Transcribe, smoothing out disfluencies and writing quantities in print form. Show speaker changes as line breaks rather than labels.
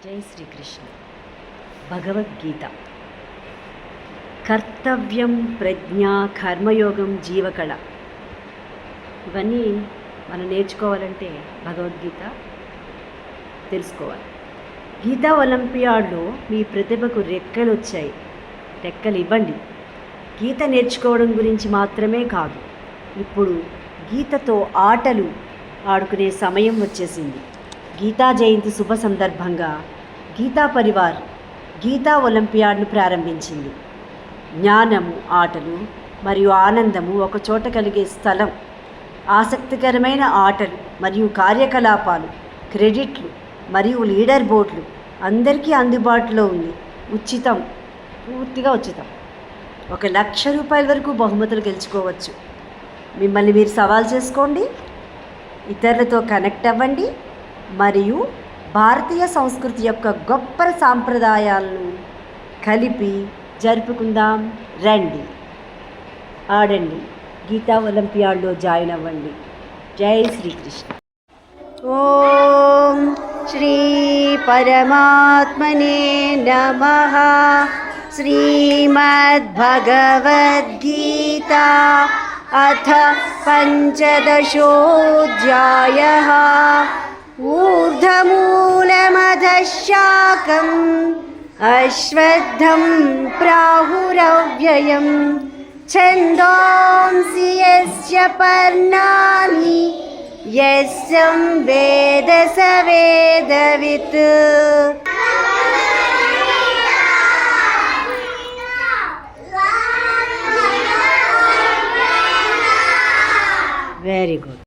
జై శ్రీకృష్ణ. భగవద్గీత. కర్తవ్యం, ప్రజ్ఞ, కర్మయోగం, జీవకళ ఇవన్నీ మనం నేర్చుకోవాలంటే భగవద్గీత తెలుసుకోవాలి. గీతా ఒలింపియాడ్లో మీ ప్రతిభకు రెక్కలు వచ్చాయి, రెక్కలు ఇవ్వండి. గీత నేర్చుకోవడం గురించి మాత్రమే కాదు, ఇప్పుడు గీతతో ఆటలు ఆడుకునే సమయం వచ్చేసింది. గీతా జయంతి శుభ సందర్భంగా గీతా పరివార్ గీతా ఒలింపియాడ్ను ప్రారంభించింది. జ్ఞానము, ఆటలు మరియు ఆనందము ఒక చోట కలిగే స్థలం. ఆసక్తికరమైన ఆటలు మరియు కార్యకలాపాలు, క్రెడిట్లు మరియు లీడర్ బోర్డులు అందరికీ అందుబాటులో ఉంది. ఉచితం, పూర్తిగా ఉచితం. 1,00,000 రూపాయల వరకు బహుమతులు గెలుచుకోవచ్చు. మిమ్మల్ని మీరు సవాల్ చేసుకోండి, ఇతరులతో కనెక్ట్ అవ్వండి మరియు భారతీయ సంస్కృతి యొక్క గొప్ప సాంప్రదాయాలను కలిపి జరుపుకుందాం. రండి, ఆడండి, గీతా ఒలింపియాడ్లో జాయిన్ అవ్వండి. జై శ్రీకృష్ణ. ఓం శ్రీ పరమాత్మనే నమః. శ్రీమద్భగవద్గీతా అథ పంచదశోऽధ్యాయः. ఊర్ధ్వమూలమధః శాఖम् అశ్వత్థం ప్రాహురవ్యయం. ఛందోంసి యస్య పర్ణాని యస్యం వేద స వేదవిత్. Very good.